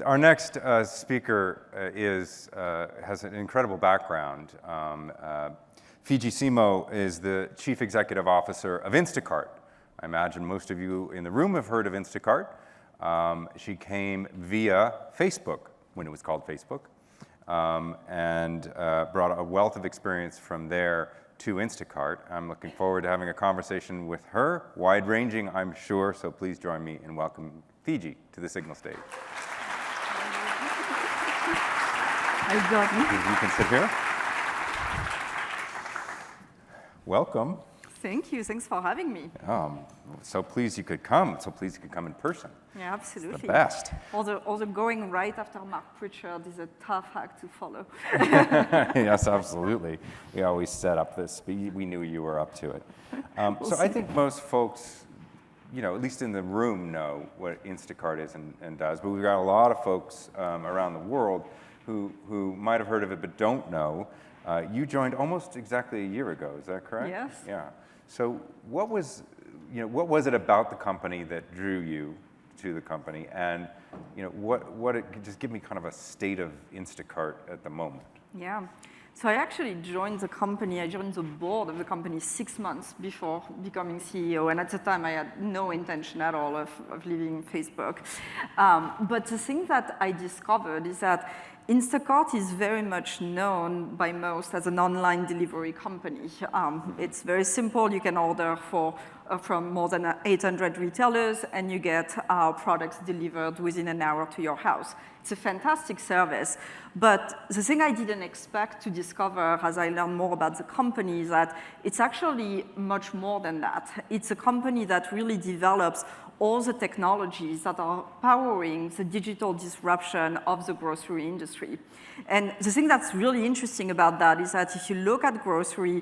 Our next speaker has an incredible background. Fidji Simo is the Chief Executive Officer of Instacart. I imagine most of you in the room have heard of Instacart. She came via Facebook, when it was called Facebook, and brought a wealth of experience from there to Instacart. I'm looking forward to having a conversation with her, wide-ranging, I'm sure, so please join me in welcoming Fidji to the Signal stage. You can sit here. Welcome. Thank you. Thanks for having me. So pleased you could come. So pleased you could come in person. Yeah, absolutely. It's the best. Also going right after Mark Pritchard is a tough act to follow. Yes, absolutely. We always set up this. We knew you were up to it. So I think most folks, at least in the room, know what Instacart is and does. But we've got a lot of folks around the world who might have heard of it but don't know. You joined almost exactly a year ago. Is that correct? Yes. Yeah. So what was it about the company that drew you to the company, and just give me kind of a state of Instacart at the moment. Yeah. So I actually joined the company. I joined the board of the company 6 months before becoming CEO, and at the time I had no intention at all of leaving Facebook. But the thing that I discovered is that Instacart is very much known by most as an online delivery company. It's very simple. You can order from more than 800 retailers, and you get products delivered within an hour to your house. It's a fantastic service. But the thing I didn't expect to discover as I learned more about the company is that it's actually much more than that. It's a company that really develops all the technologies that are powering the digital disruption of the grocery industry. And the thing that's really interesting about that is that if you look at grocery,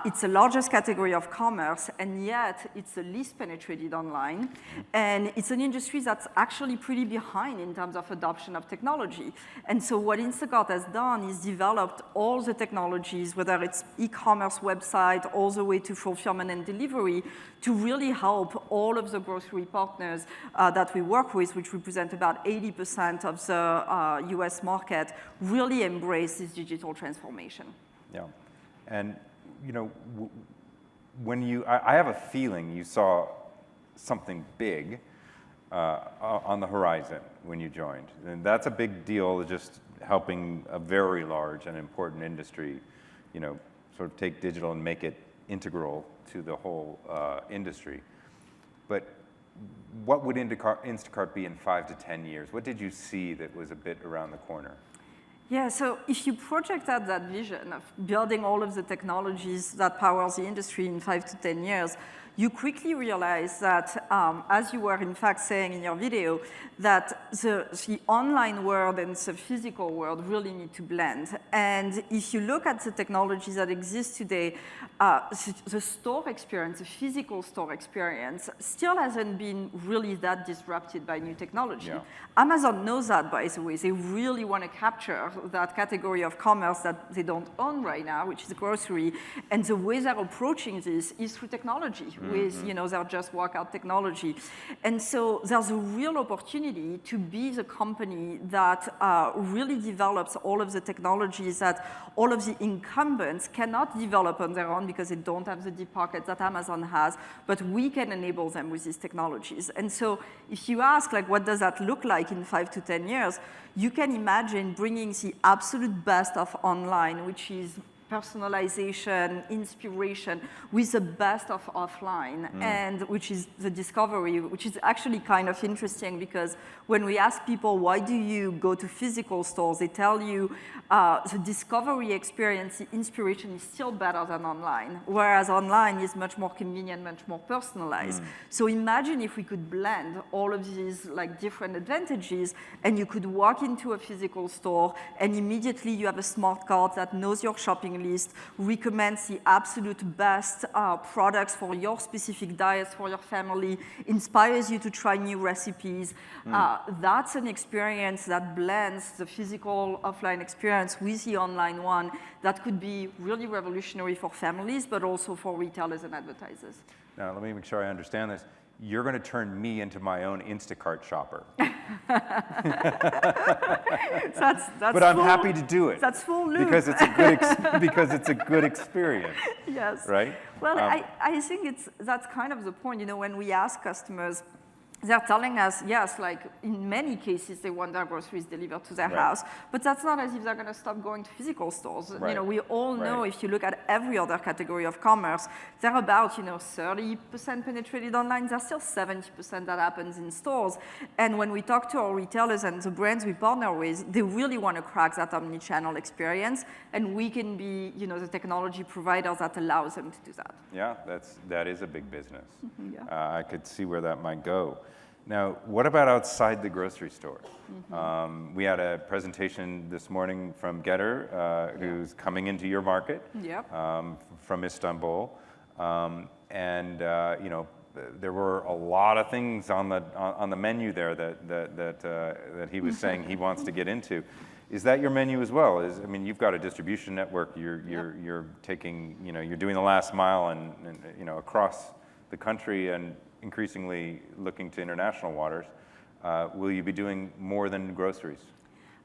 it's the largest category of commerce, and yet it's the least penetrated online. And it's an industry that's actually pretty behind in terms of adoption of technology. And so what Instacart has done is developed all the technologies, whether it's e-commerce website, all the way to fulfillment and delivery, to really help all of the grocery partners that we work with, which represent about 80% of the US market, really embrace this digital transformation. Yeah, and when I have a feeling you saw something big on the horizon when you joined, and that's a big deal, just helping a very large and important industry, sort of take digital and make it integral to the whole industry. But what would Instacart be in 5 to 10 years? What did you see that was a bit around the corner? Yeah, so if you project out that vision of building all of the technologies that powers the industry in 5 to 10 years, you quickly realize that, as you were in fact saying in your video, that the online world and the physical world really need to blend. And if you look at the technologies that exist today, the store experience, the physical store experience, still hasn't been really that disrupted by new technology. Yeah. Amazon knows that, by the way. They really want to capture that category of commerce that they don't own right now, which is grocery. And the way they're approaching this is through technology. With their Just Walk Out technology. And so there's a real opportunity to be the company that really develops all of the technologies that all of the incumbents cannot develop on their own because they don't have the deep pockets that Amazon has, but we can enable them with these technologies. And so if you ask, what does that look like in 5 to 10 years, you can imagine bringing the absolute best of online, which is personalization, inspiration, with the best of offline, and which is the discovery, which is actually kind of interesting because when we ask people, why do you go to physical stores, they tell you the discovery experience, the inspiration is still better than online, whereas online is much more convenient, much more personalized. So imagine if we could blend all of these different advantages, and you could walk into a physical store, and immediately you have a smart cart that knows your shopping list, recommends the absolute best products for your specific diets, for your family, inspires you to try new recipes. That's an experience that blends the physical offline experience with the online one that could be really revolutionary for families, but also for retailers and advertisers. Now, let me make sure I understand this. you're going to turn me into my own Instacart shopper. But I'm happy to do it. That's full loop. Because it's a good because it's a good experience. Yes. Right? Well, I think that's kind of the point. You know, when we ask customers, they're telling us, yes, like in many cases, they want their groceries delivered to their house, but that's not as if they're going to stop going to physical stores. Right. You know, we all know if you look at every other category of commerce, they're about, 30% penetrated online. There's still 70% that happens in stores. And when we talk to our retailers and the brands we partner with, they really want to crack that omni-channel experience, and we can be, the technology provider that allows them to do that. Yeah, that is a big business. Mm-hmm, I could see where that might go. Now, what about outside the grocery store? Mm-hmm. We had a presentation this morning from Getter, who's coming into your market from Istanbul. There were a lot of things on the menu there that he was saying he wants to get into. Is that your menu as well? You've got a distribution network. You're taking, you're doing the last mile and across the country and increasingly looking to international waters. Will you be doing more than groceries?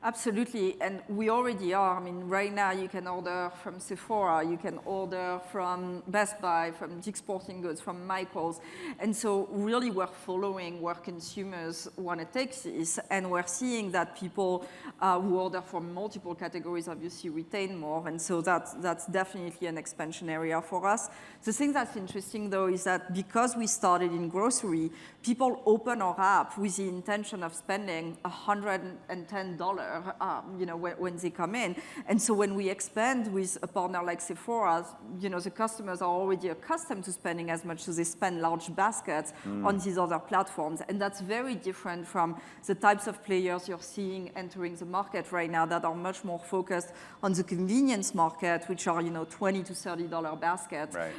Absolutely, and we already are. Right now you can order from Sephora, you can order from Best Buy, from Dick's Sporting Goods, from Michael's. And so really we're following where consumers want to take this, and we're seeing that people who order from multiple categories obviously retain more, and so that's definitely an expansion area for us. The thing that's interesting though is that because we started in grocery, people open our app with the intention of spending $110 when they come in. And so when we expand with a partner like Sephora, the customers are already accustomed to spending as much as they spend large baskets on these other platforms. And that's very different from the types of players you're seeing entering the market right now that are much more focused on the convenience market, which are, $20 to $30 baskets. Right.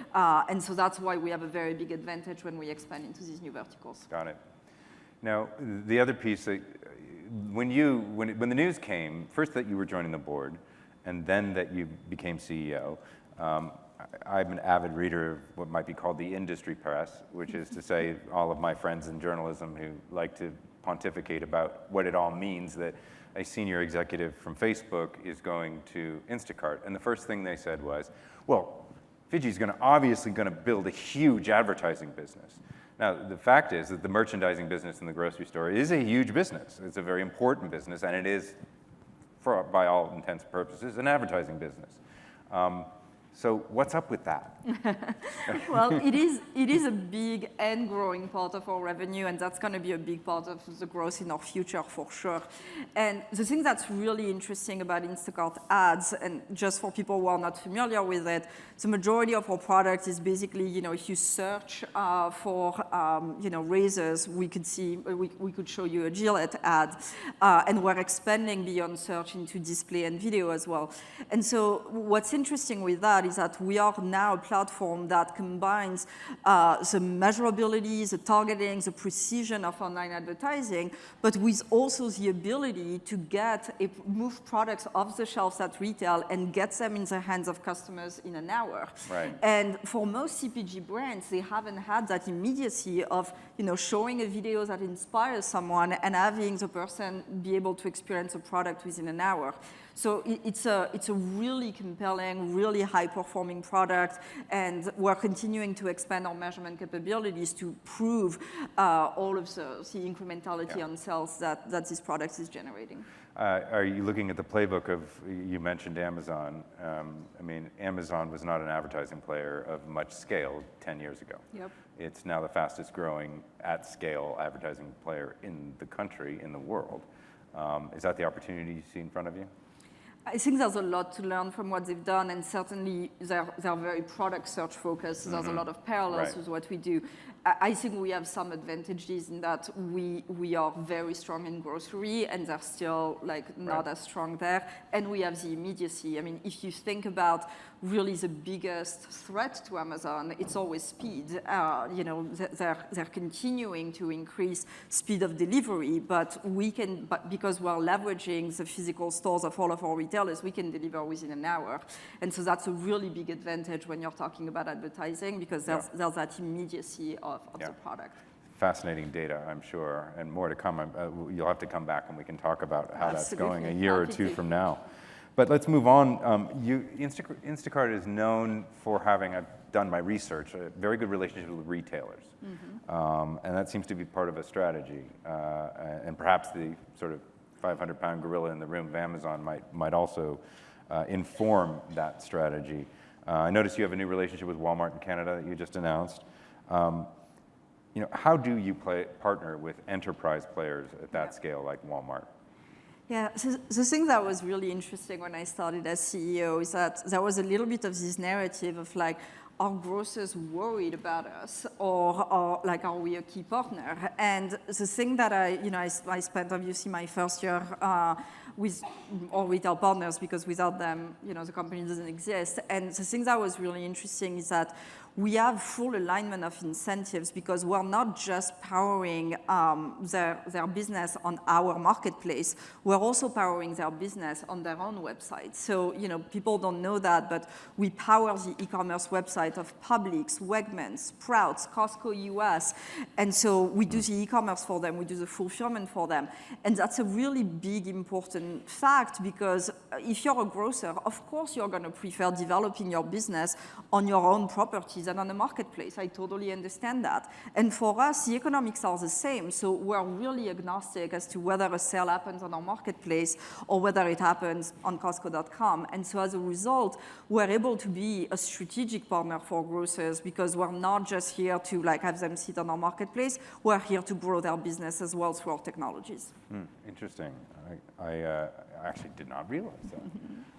And so that's why we have a very big advantage when we expand into these new verticals. Got it. Now, the other piece, when the news came, first that you were joining the board, and then that you became CEO, I'm an avid reader of what might be called the industry press, which is to say all of my friends in journalism who like to pontificate about what it all means that a senior executive from Facebook is going to Instacart. And the first thing they said was, well, Fidji's obviously going to build a huge advertising business. Now, the fact is that the merchandising business in the grocery store is a huge business. It's a very important business, and it is, by all intents and purposes, an advertising business. So what's up with that? Well, it is a big and growing part of our revenue, and that's going to be a big part of the growth in our future for sure. And the thing that's really interesting about Instacart Ads, and just for people who are not familiar with it, the majority of our product is basically, if you search for, razors, we could show you a Gillette ad, and we're expanding beyond search into display and video as well. And so what's interesting with that is that we are now a platform that combines the measurability, the targeting, the precision of online advertising, but with also the ability to move products off the shelves at retail and get them in the hands of customers in an hour. Right. And for most CPG brands, they haven't had that immediacy of showing a video that inspires someone and having the person be able to experience a product within an hour. So it's a really compelling, really high-performing product, and we're continuing to expand our measurement capabilities to prove all of the incrementality on sales that this product is generating. Are you looking at the playbook of, you mentioned Amazon. Amazon was not an advertising player of much scale 10 years ago. Yep. It's now the fastest growing at-scale advertising player in the country, in the world. Is that the opportunity you see in front of you? I think there's a lot to learn from what they've done, and certainly they're very product search focused. So there's a lot of parallels with what we do. I think we have some advantages in that we are very strong in grocery, and they're still not as strong there. And we have the immediacy. If you think about really the biggest threat to Amazon, it's always speed. They're continuing to increase speed of delivery, but because we're leveraging the physical stores of all of our retailers, we can deliver within an hour. And so that's a really big advantage when you're talking about advertising, because there's that immediacy of the product. fascinating data, I'm sure, and more to come. You'll have to come back and we can talk about how that's Absolutely. going a year or two from now. But let's move on. Instacart is known for having, I've done my research, a very good relationship with retailers. And that seems to be part of a strategy. And perhaps the sort of 500-pound gorilla in the room of Amazon might also inform that strategy. I noticed you have a new relationship with Walmart in Canada that you just announced. How do you partner with enterprise players at that scale like Walmart? Yeah, so the thing that was really interesting when I started as CEO is that there was a little bit of this narrative of like, are grocers worried about us, or like, are we a key partner? And the thing that I spent obviously my first year with all retail partners, because without them, the company doesn't exist. And the thing that was really interesting is that we have full alignment of incentives, because we're not just powering their business on our marketplace, we're also powering their business on their own website. So, people don't know that, but we power the e-commerce website of Publix, Wegmans, Sprouts, Costco US. And so we do the e-commerce for them, we do the fulfillment for them. And that's a really big, important fact, because if you're a grocer, of course you're going to prefer developing your business on your own properties and on the marketplace. I totally understand that. And for us, the economics are the same. So we're really agnostic as to whether a sale happens on our marketplace or whether it happens on Costco.com. And so as a result, we're able to be a strategic partner for grocers, because we're not just here to have them sit on our marketplace. We're here to grow their business as well through our technologies. Interesting. I actually did not realize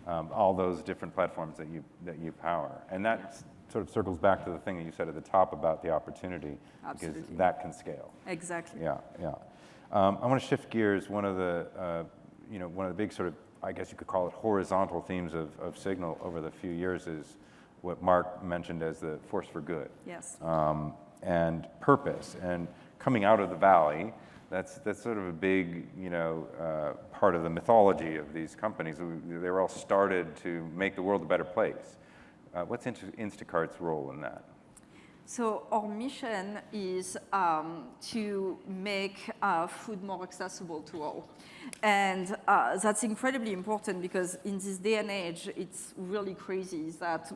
that. All those different platforms that you power. And that sort of circles back to the thing that you said at the top about the opportunity. Absolutely. Because that can scale. Exactly. Yeah. I want to shift gears. One of the big sort of, I guess you could call it horizontal themes of Signal over the few years is what Mark mentioned as the force for good. Yes. And purpose. And coming out of the valley, that's sort of a big, part of the mythology of these companies. They were all started to make the world a better place. What's Instacart's role in that? So our mission is to make food more accessible to all. And that's incredibly important, because in this day and age, it's really crazy that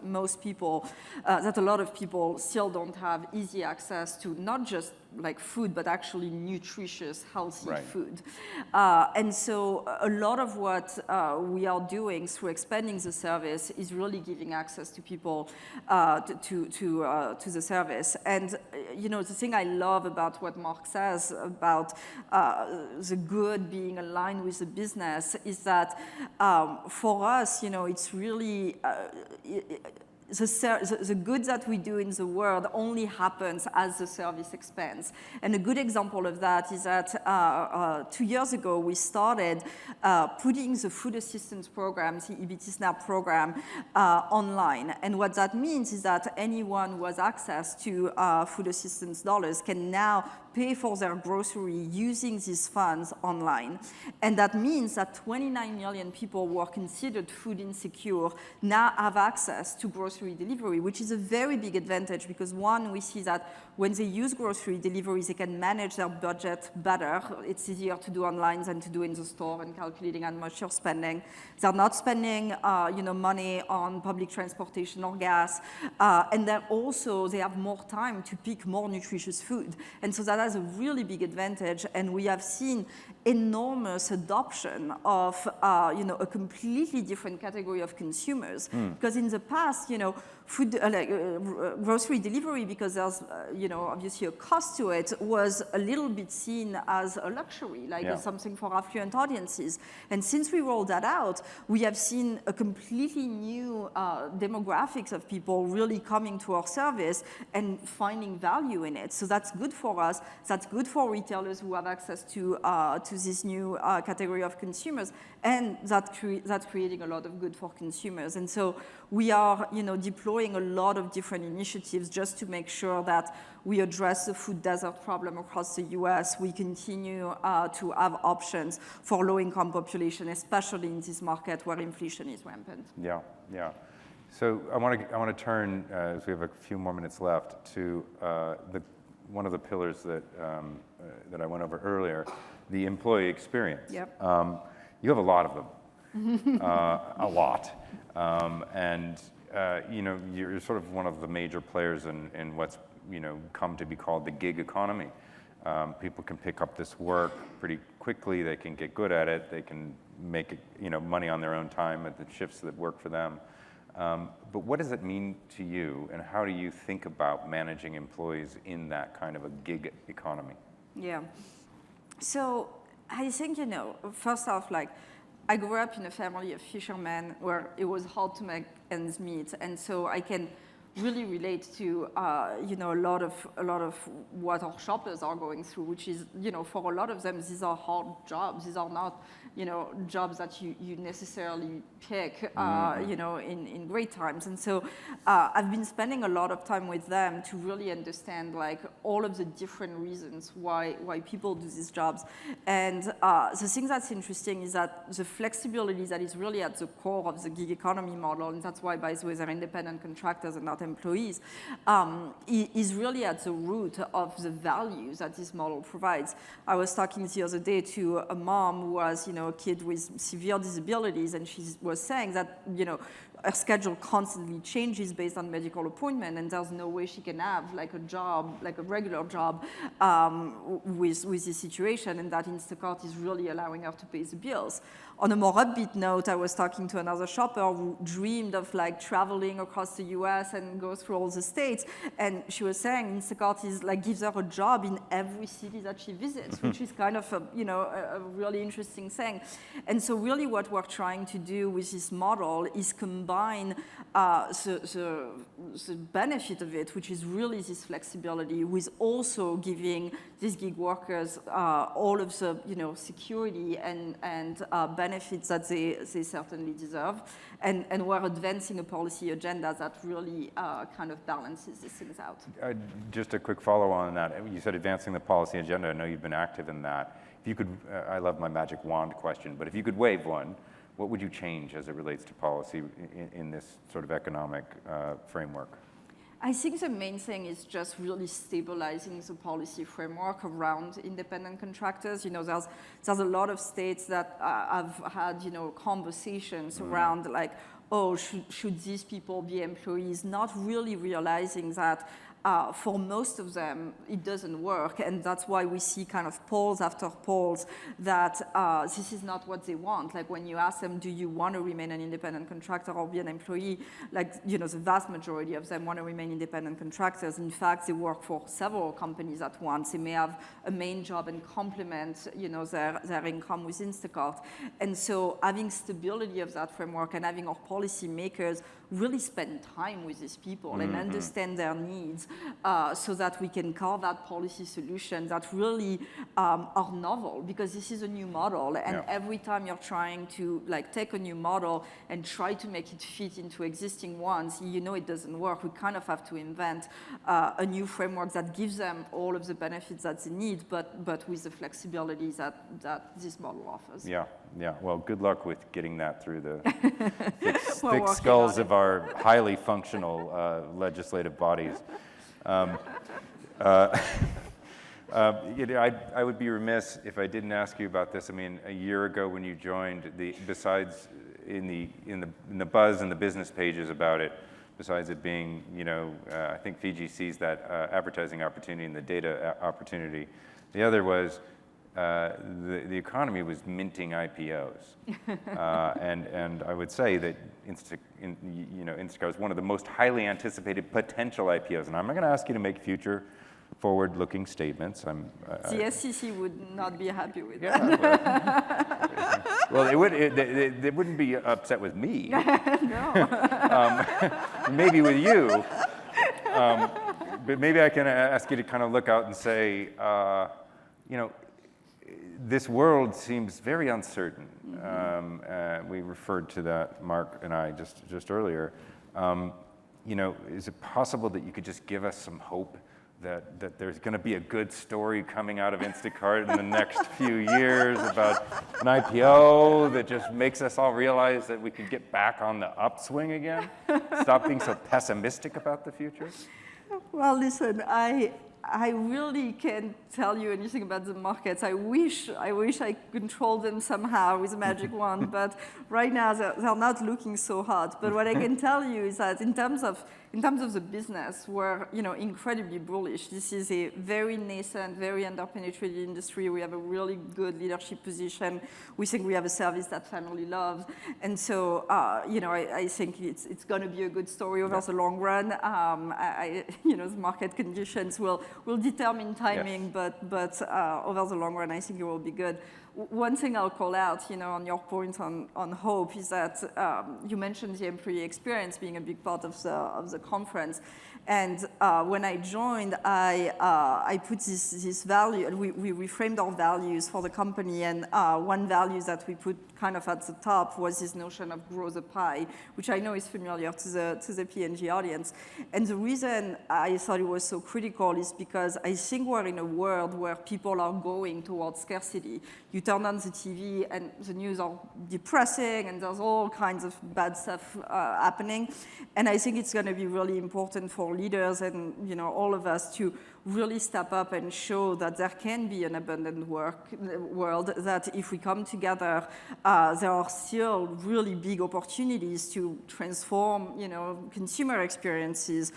that a lot of people still don't have easy access to not just food, but actually nutritious, healthy food. And so a lot of what we are doing through expanding the service is really giving access to people to the service. And the thing I love about what Mark says about the good being aligned with the business is that for us, it's really the good that we do in the world only happens as the service expands. And a good example of that is that 2 years ago, we started putting the food assistance program, the EBT SNAP program, online. And what that means is that anyone who has access to food assistance dollars can now pay for their grocery using these funds online. And that means that 29 million people who are considered food insecure now have access to grocery delivery, which is a very big advantage, because one, we see that when they use grocery deliveries, they can manage their budget better. It's easier to do online than to do in the store and calculating how much you're spending. They're not spending money on public transportation or gas. And then also they have more time to pick more nutritious food. And so that has a really big advantage. And we have seen enormous adoption of a completely different category of consumers. Because in the past, food grocery delivery, because there's obviously a cost to it, was a little bit seen as a luxury, something for affluent audiences. And since we rolled that out, we have seen a completely new demographics of people really coming to our service and finding value in it. So that's good for us. That's good for retailers who have access to this new category of consumers, and that's creating a lot of good for consumers. And so we are, deploying a lot of different initiatives just to make sure that we address the food desert problem across the US. We continue to have options for low-income population, especially in this market where inflation is rampant. Yeah. So I want to turn, as we have a few more minutes left, to one of the pillars that that I went over earlier, the employee experience. Yep. You have a lot of them, a lot, and you're sort of one of the major players in what's come to be called the gig economy. People can pick up this work pretty quickly. They can get good at it. They can make money on their own time at the shifts that work for them. But what does it mean to you, and how do you think about managing employees in that kind of a gig economy? Yeah. So I think, first off, I grew up in a family of fishermen where it was hard to make ends meet, and so I can really relate to a lot of what our shoppers are going through, which is for a lot of them these are hard jobs. These are not jobs that you necessarily pick in great times. And so I've been spending a lot of time with them to really understand all of the different reasons why people do these jobs. And the thing that's interesting is that the flexibility that is really at the core of the gig economy model, and that's why, by the way, they're independent contractors and not employees, is really at the root of the value that this model provides. I was talking the other day to a mom who has, a kid with severe disabilities, and she was saying that, her schedule constantly changes based on medical appointment, and there's no way she can have a job, a regular job with this situation, and that Instacart is really allowing her to pay the bills. On a more upbeat note, I was talking to another shopper who dreamed of traveling across the US and go through all the states, and she was saying Instacart is gives her a job in every city that she visits, which is kind of a really interesting thing. And so really what we're trying to do with this model is combine the benefit of it, which is really this flexibility, with also giving these gig workers all of the security and benefits that they certainly deserve. And we're advancing a policy agenda that really kind of balances these things out. Just a quick follow on that. You said advancing the policy agenda. I know you've been active in that. If you could, I love my magic wand question, but if you could wave one, what would you change as it relates to policy in this sort of economic framework? I think the main thing is just really stabilizing the policy framework around independent contractors. There's a lot of states that have had, conversations around should these people be employees, not really realizing that for most of them, it doesn't work, and that's why we see kind of polls after polls that this is not what they want. When you ask them, do you want to remain an independent contractor or be an employee, the vast majority of them want to remain independent contractors. In fact, they work for several companies at once. They may have a main job and complement, their income with Instacart. And so having stability of that framework and having our policymakers really spend time with these people and understand their needs so that we can carve out policy solutions that really are novel, because this is a new model, and every time you're trying to take a new model and try to make it fit into existing ones, it doesn't work. We kind of have to invent a new framework that gives them all of the benefits that they need, but with the flexibility that this model offers. Yeah. Well, good luck with getting that through the thick skulls of our highly functional legislative bodies. I would be remiss if I didn't ask you about this. I mean, a year ago when you joined, besides in the buzz and the business pages about it, besides it being, I think Fidji sees that advertising opportunity and the data opportunity. The other was the economy was minting IPOs, and I would say that Instacart is one of the most highly anticipated potential IPOs. And I'm not going to ask you to make future forward-looking statements. The SEC would not be happy with that. Well, they wouldn't be upset with me. No. Maybe with you. But maybe I can ask you to kind of look out and say, this world seems very uncertain. We referred to that, Mark and I, just earlier. Is it possible that you could just give us some hope that there's going to be a good story coming out of Instacart in the next few years about an IPO that just makes us all realize that we can get back on the upswing again? Stop being so pessimistic about the future? Well, listen, I really can't tell you anything about the markets. I wish I control them somehow with a magic wand, but right now they're not looking so hot. But what I can tell you is that in terms of the business, we're incredibly bullish. This is a very nascent, very underpenetrated industry. We have a really good leadership position. We think we have a service that family loves, and so I think it's going to be a good story over the long run. The market conditions will determine timing, yes. but over the long run, I think it will be good. One thing I'll call out, on your point on hope is that you mentioned the employee experience being a big part of the conference. And when I joined, I put this value, we reframed our values for the company, and one value that we put kind of at the top was this notion of grow the pie, which I know is familiar to the P&G audience. And the reason I thought it was so critical is because I think we're in a world where people are going towards scarcity. You turn on the TV and the news are depressing and there's all kinds of bad stuff happening. And I think it's going to be really important for leaders and all of us to really step up and show that there can be an abundant world, that if we come together, there are still really big opportunities to transform, consumer experiences,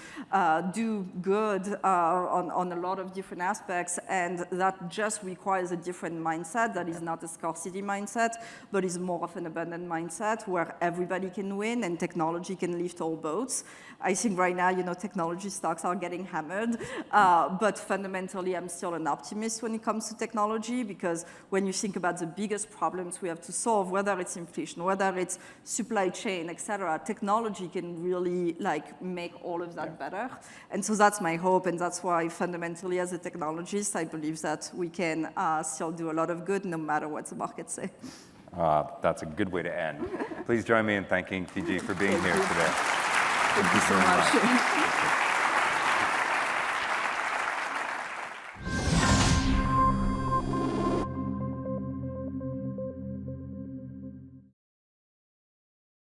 do good on a lot of different aspects, and that just requires a different mindset that is not a scarcity mindset, but is more of an abundant mindset where everybody can win and technology can lift all boats. I think right now, technology stocks are getting hammered, but fundamentally, I'm still an optimist when it comes to technology, because when you think about the biggest problems we have to solve, whether it's inflation, whether it's supply chain, et cetera, technology can really make all of that better. And so that's my hope, and that's why fundamentally as a technologist, I believe that we can still do a lot of good no matter what the markets say. That's a good way to end. Please join me in thanking Fidji for being here today. Thank you so much.